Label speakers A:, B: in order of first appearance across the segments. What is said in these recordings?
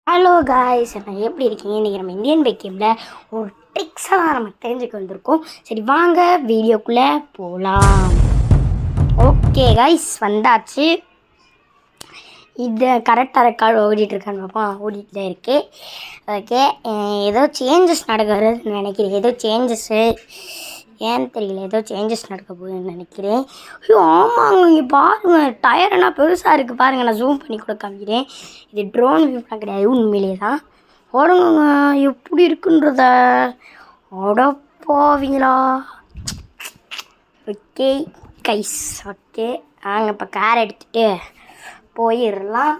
A: Hello guys, நான் எப்படி இருக்கீங்க? இன்றைக்கி நம்ம இந்தியன் பேக்கிங்கில் ஒரு ட்ரிக்ஸாக தான் நம்ம தெரிஞ்சுக்க வந்திருக்கோம். சரி வாங்க வீடியோக்குள்ளே போகலாம். ஓகே காய்ஸ், வந்தாச்சு. இது கரெக்டாக ரெக்கார்டு ஓடிட்டுருக்கான்னு பார்ப்போம். ஓடிட்டு தான் இருக்குது. ஓகே, ஏதோ சேஞ்சஸ் நடக்கிறதுன்னு நினைக்கிறேன். ஏதோ சேஞ்சஸ்ஸு ஏன்னு தெரியல, ஏதோ சேஞ்சஸ் நடக்க போகுதுன்னு நினைக்கிறேன். ஐயோ ஆமாங்க, இங்கே பாருங்கள், டயர் என்ன பெருசாக இருக்குது பாருங்கள். நான் ஜூம் பண்ணி கூட காமிக்கிறேன். இது ட்ரோன் வியூலாம் கிடையாது, உண்மையிலே தான். ஓடுங்க எப்படி இருக்குன்றத போவீங்களா? ஓகே கைஸ், ஓகே நாங்கள் இப்போ கார் எடுத்துகிட்டு போயிடலாம்.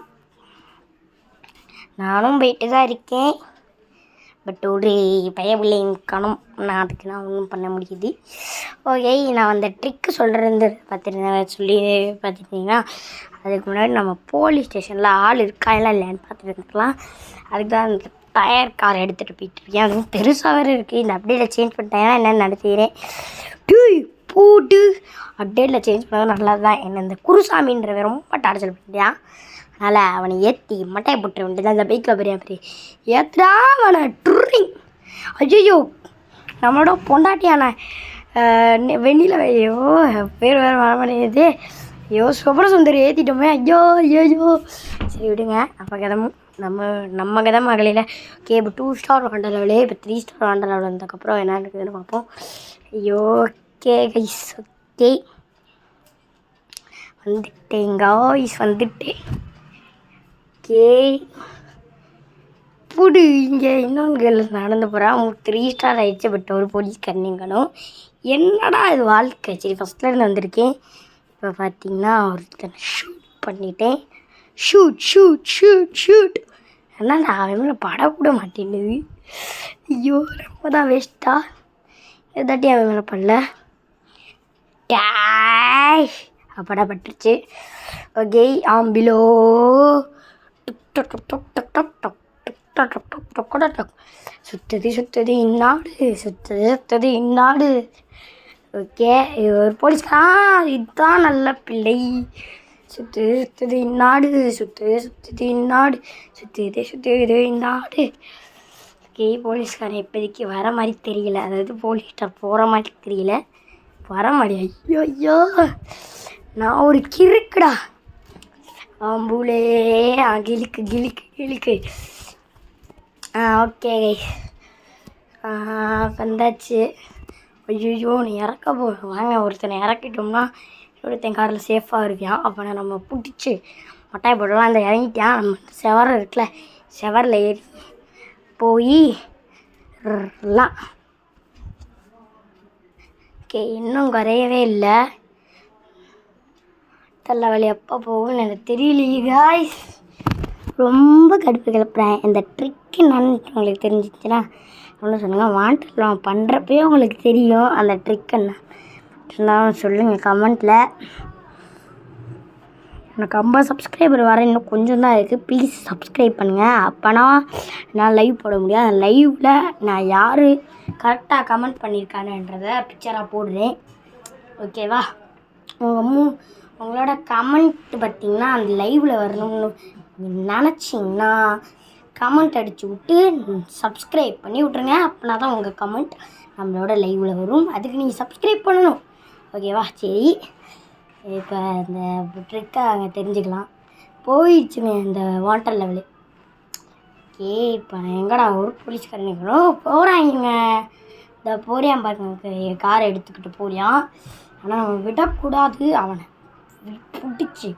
A: நானும் போயிட்டு தான் இருக்கேன். பட் ஒரு பயவில்லையும் காணும். நான் அதுக்கு ஒன்றும் பண்ண முடியுது. ஓகே, நான் அந்த ட்ரிக்கு சொல்கிறது பார்த்துட்டிங்கன்னா அதுக்கு முன்னாடி நம்ம போலீஸ் ஸ்டேஷனில் ஆள் இருக்கா இல்லையான்னு பார்த்துட்டு இருந்துக்கலாம். அதுக்கு தான் அந்த டயர் கார் எடுத்துகிட்டு போயிட்டுருக்கேன். அதுவும் பெருசாக வேறு இருக்குது. இந்த அப்டேட்டில் சேஞ்ச் பண்ணிட்டேன்னா என்னென்னு நடத்துகிறேன். போட்டு அப்டேட்டில் சேஞ்ச் பண்ணது நல்லது தான். என்ன இந்த குருசாமின்றவன் ரொம்ப டார்ச்சர் பண்ணிட்டான். அதனால் அவனை ஏற்றி மட்டையை போட்டுற வேண்டியது. அந்த பைக்கில் பெரிய ஏற்றுடா அவனை ட்ரிங். ஐயோ, நம்மளோட பொண்டாட்டியான வெண்ணில ஐயோ பேர் வேறு வர மாட்டேங்குது. ஐயோ சுப்ரசுந்தரி ஏற்றிட்டோமே. ஐயோ ஐயோ சரி விடுங்க. அப்போ கிதமும் நம்ம கிதம் மகளில் ஓகே. இப்போ 2 ஸ்டார் வாண்டர் லெவலு, இப்போ 3 ஸ்டார் வாண்டர் லெவல் வந்ததுக்கப்புறம் என்ன இருக்குதுன்னு பார்ப்போம். ஐயோ ஓகே கைஸ், ஓகே வந்துட்டேன் காய்ஸ், வந்துட்டேன். ஓகே புடு இங்கே இன்னொன்று நடந்து போகிறான். 3 ஸ்டார் ஆகிடுச்சு. பட் ஒரு போலீஸ் கண்ணிங்கணும். என்னடா இது வாழ்க்கை. சரி ஃபஸ்ட்லேருந்து வந்திருக்கேன். இப்போ பார்த்தீங்கன்னா ஒருத்தனை ஷூட் பண்ணிட்டேன். ஷூட் என்னடா அவன் மேலே படக்கூட மாட்டேங்குது. ஐயோ ரொம்ப தான் வேஸ்ட்டா. எதாட்டி அவன் மேலே பண்ணல. டேய் அப்படா பட்டுருச்சு. ஓகே ஆம்பிலோ சுத்தது இந்நாடு. ஓகே, ஒரு போலீஸ்கா இதுதான் நல்ல பிள்ளை. சுத்தது இந்நாடு. ஓகே, போலீஸ்காரன் இப்போதைக்கு வர மாதிரி தெரியல. அதாவது போலீஸ்கார் போகிற மாதிரி தெரியல. வர மாதிரி. ஐயோ நான் ஒரு கிறுக்குடா. ஆம்பூலே கிழிக்கு. ஓகே வந்தாச்சு. ஐயோ நீ இறக்க வாங்க. ஒருத்தனை இறக்கிட்டோம்னா ஒருத்தன் காரில் சேஃபாக இருக்கான். அப்போ நம்ம பிடிச்சி மட்டாய் போடலாம். அந்த இறங்கிட்டான். நம்ம செவரம் இருக்குல்ல, செவரில் ஏறி போயிடலாம். ஓகே, இன்னும் குறையவே இல்லை. தலைவலி எப்போ போகும்னு எனக்கு தெரியலையே காய்ஸ். ரொம்ப கடுப்பு கிளப்புறேன். இந்த ட்ரிக்கு என்னன்னு உங்களுக்கு தெரிஞ்சிச்சுன்னா ஒன்று சொல்லுங்கள். வாண்டர்லாம் பண்ணுறப்பே உங்களுக்கு தெரியும் அந்த ட்ரிக் என்ன இருந்தாலும் சொல்லுங்கள் கமெண்ட்டில். எனக்கு 50 சப்ஸ்கிரைபர் வர இன்னும் கொஞ்சம் தான் இருக்குது. ப்ளீஸ் சப்ஸ்கிரைப் பண்ணுங்கள். அப்போனா நான் லைவ் போட முடியும். அந்த லைவில் நான் யார் கரெக்டாக கமெண்ட் பண்ணியிருக்கானுன்றதை பிக்சராக போடுறேன். ஓகேவா? உங்களோட கமெண்ட் பார்த்திங்கன்னா அந்த லைவில் வரணும்னு நினச்சிங்கன்னா கமெண்ட் அடித்து விட்டு சப்ஸ்கிரைப் பண்ணி விட்ருங்க. அப்படின்னா தான் உங்கள் கமெண்ட் நம்மளோட லைவில் வரும். அதுக்கு நீங்கள் சப்ஸ்கிரைப் பண்ணணும். ஓகேவா? சரி, இப்போ இந்த ட்ரிக்கை அங்கே தெரிஞ்சுக்கலாம். போயிடுச்சுங்க இந்த வாட்டர் லெவலு. ஓகே, இப்போ எங்கடா ஒரு போலீஸ்காரனுங்களும் போகிறாங்க. இந்த போறியான் பாருங்க, காரை எடுத்துக்கிட்டு போறியான். ஆனால் அவன் விடக்கூடாது. அவனை பிடிச்சி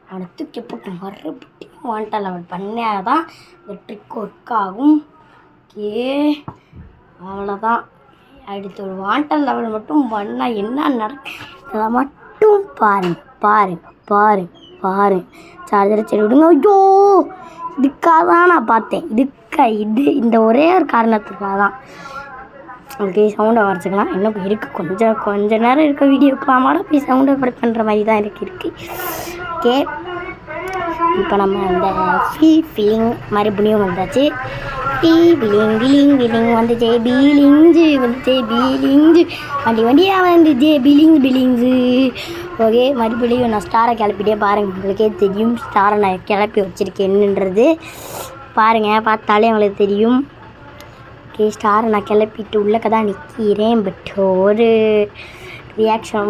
A: அவனை தூக்கி போட்டு மறுபடியும் வாண்டர் லெவல் பண்ணால் தான் இந்த ட்ரிக் ஒர்க் ஆகும். ஓகே அவ்வளோதான். அடுத்து ஒரு வாண்டர் லெவல் மட்டும் பண்ணால் என்ன நடக்குது மட்டும் பாருங்க. சார்ஜரை சரி விடுங்க. ஐயோ இதுக்காக தான் நான் பார்த்தேன். இந்த ஒரே ஒரு காரணத்துக்காக தான். ஓகே, சவுண்டை வரைச்சிக்கலாம். இன்னும் இருக்குது கொஞ்ச நேரம் இருக்க வீடியோக்கலாமாட போய் சவுண்டை பட் பண்ணுற மாதிரி தான் இருக்குது. ஓகே, இப்போ நம்ம அந்த ஃபீலிங் மறுபடியும் வந்தாச்சு. பிலிங் வந்துச்சே. வண்டியாக வந்துச்சு. பிலிங்ஸு. ஓகே, மறுபடியும் நான் ஸ்டாரை கிளப்பிட்டே பாருங்கள். உங்களுக்கே தெரியும் ஸ்டாரை நான் கிளப்பி வச்சுருக்கேன்னுன்றது. பாருங்கள், பார்த்தாலே உங்களுக்கு தெரியும். ஓகே, ஸ்டாரை நான் கிளப்பிட்டு உள்ளக்க தான் நிற்கிறேன். பட் ஒரு ரியாக்ஷன்